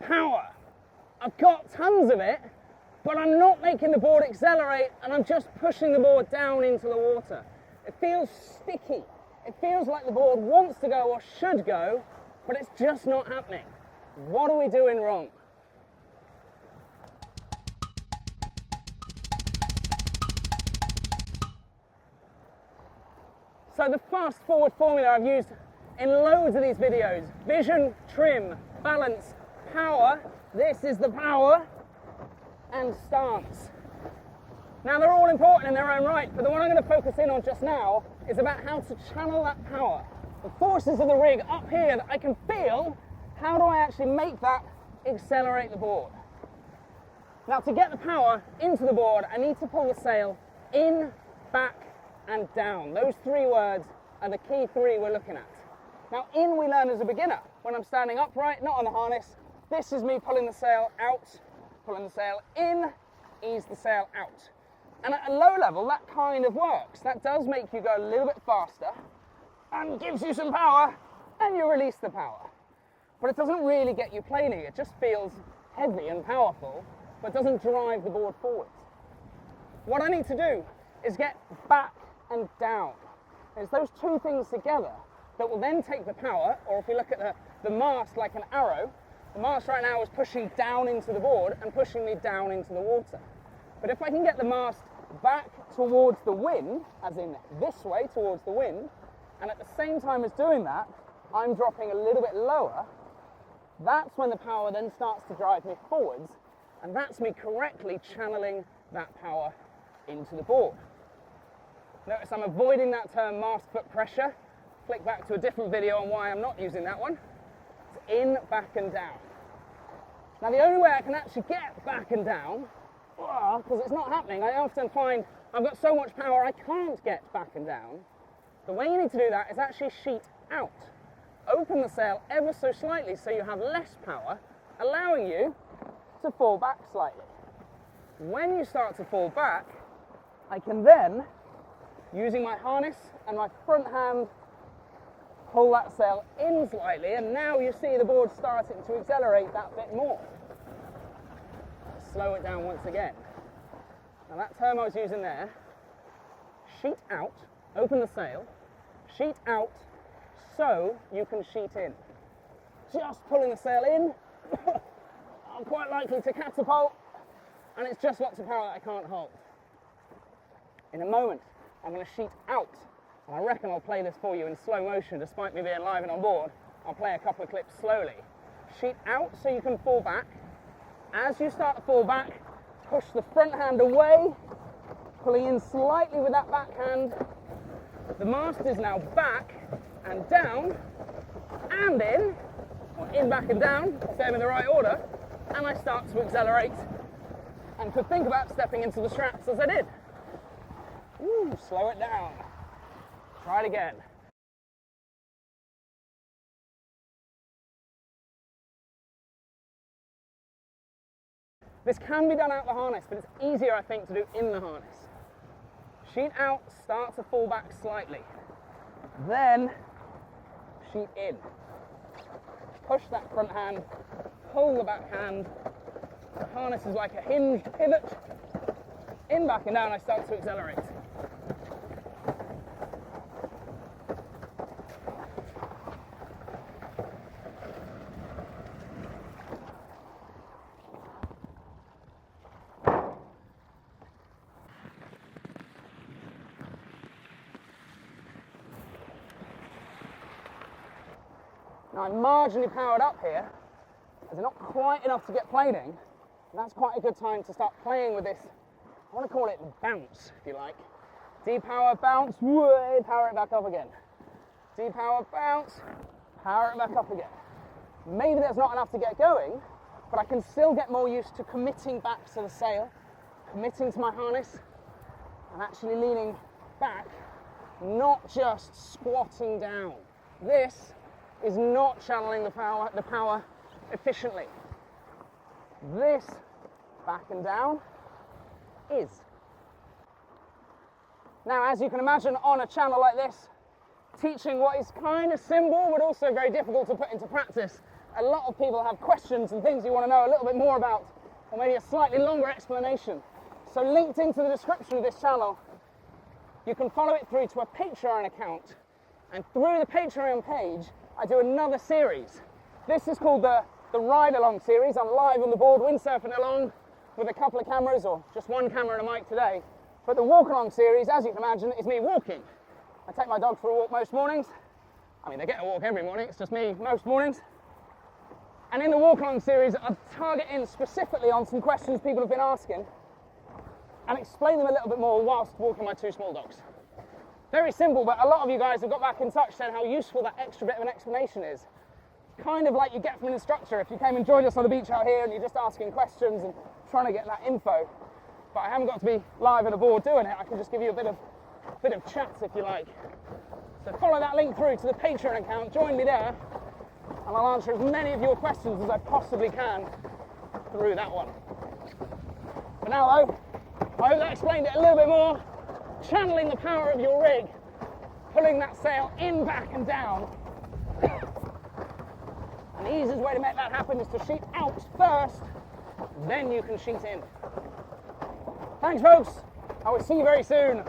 power. I've got tons of it, but I'm not making the board accelerate, and I'm just pushing the board down into the water. It feels sticky. It feels like the board wants to go or should go, but it's just not happening. What are we doing wrong? So the fast forward formula I've used in loads of these videos: vision, trim, balance, power, this is the power, and stance. Now they're all important in their own right, but the one I'm going to focus in on just now is about how to channel that power. The forces of the rig up here that I can feel, how do I actually make that accelerate the board? Now to get the power into the board, I need to pull the sail in, back, and down. Those three words are the key three we're looking at. Now in we learn as a beginner. When I'm standing upright, not on the harness, this is me pulling the sail out, pulling the sail in, ease the sail out. And at a low level, that kind of works. That does make you go a little bit faster and gives you some power, and you release the power. But it doesn't really get you planing. It just feels heavy and powerful, but doesn't drive the board forwards. What I need to do is get back and down. It's those two things together that will then take the power, or if we look at the mast like an arrow, the mast right now is pushing down into the board and pushing me down into the water. But if I can get the mast back towards the wind, as in this way towards the wind, and at the same time as doing that, I'm dropping a little bit lower, that's when the power then starts to drive me forwards, and that's me correctly channeling that power into the board. Notice I'm avoiding that term mast foot pressure. Flick back to a different video on why I'm not using that one. It's in, back and down. Now the only way I can actually get back and down, because it's not happening, I often find I've got so much power I can't get back and down. The way you need to do that is actually sheet out. Open the sail ever so slightly so you have less power, allowing you to fall back slightly. When you start to fall back, I can then, using my harness and my front hand, pull that sail in slightly, and now you see the board starting to accelerate that bit more. Slow it down once again. Now that term I was using there, sheet out, open the sail, sheet out so you can sheet in. Just pulling the sail in, I'm quite likely to catapult, and it's just lots of power that I can't hold. In a moment, I'm going to sheet out, and I reckon I'll play this for you in slow motion despite me being live and on board. I'll play a couple of clips slowly. Sheet out so you can fall back. As you start to fall back, push the front hand away, pulling in slightly with that back hand. The mast is now back and down, and in, or in, back and down, say them in the right order, and I start to accelerate and could think about stepping into the straps as I did. Ooh, slow it down. Try it again. This can be done out the harness, but it's easier, I think, to do in the harness. Sheet out, start to fall back slightly. Then, sheet in. Push that front hand, pull the back hand. The harness is like a hinged pivot. In, back and down, I start to accelerate. Now I'm marginally powered up here, as they're not quite enough to get planing. That's quite a good time to start playing with this. I want to call it bounce, if you like. Depower, bounce, way, power it back up again. Depower, bounce, power it back up again. Maybe there's not enough to get going, but I can still get more used to committing back to the sail, committing to my harness, and actually leaning back, not just squatting down. This is not channeling the power efficiently. This, back and down, is. Now, as you can imagine, on a channel like this, teaching what is kind of simple but also very difficult to put into practice a lot of people have questions and things you want to know a little bit more about, or maybe a slightly longer explanation. So linked into the description of this channel, you can follow it through to a Patreon account, and through the Patreon page, I do another series. This is called the Ridealong series. I'm live on the board, windsurfing along with a couple of cameras, or just one camera and a mic today. But the walk along series, as you can imagine, is me walking. I take my dog for a walk most mornings. I mean, they get a walk every morning, it's just me most mornings. And in the walk along series, I target in specifically on some questions people have been asking and explain them a little bit more whilst walking my two small dogs. Very simple, but a lot of you guys have got back in touch saying how useful that extra bit of an explanation is. Kind of like you get from an instructor if you came and joined us on the beach out here and you're just asking questions and trying to get that info. But I haven't got to be live at a board doing it. I can just give you a bit of chat if you like. So follow that link through to the Patreon account, join me there, and I'll answer as many of your questions as I possibly can through that one. For now though, I hope that explained it a little bit more. Channeling the power of your rig, pulling that sail in, back and down. And the easiest way to make that happen is to sheet out first, then you can sheet in. Thanks folks, I will see you very soon.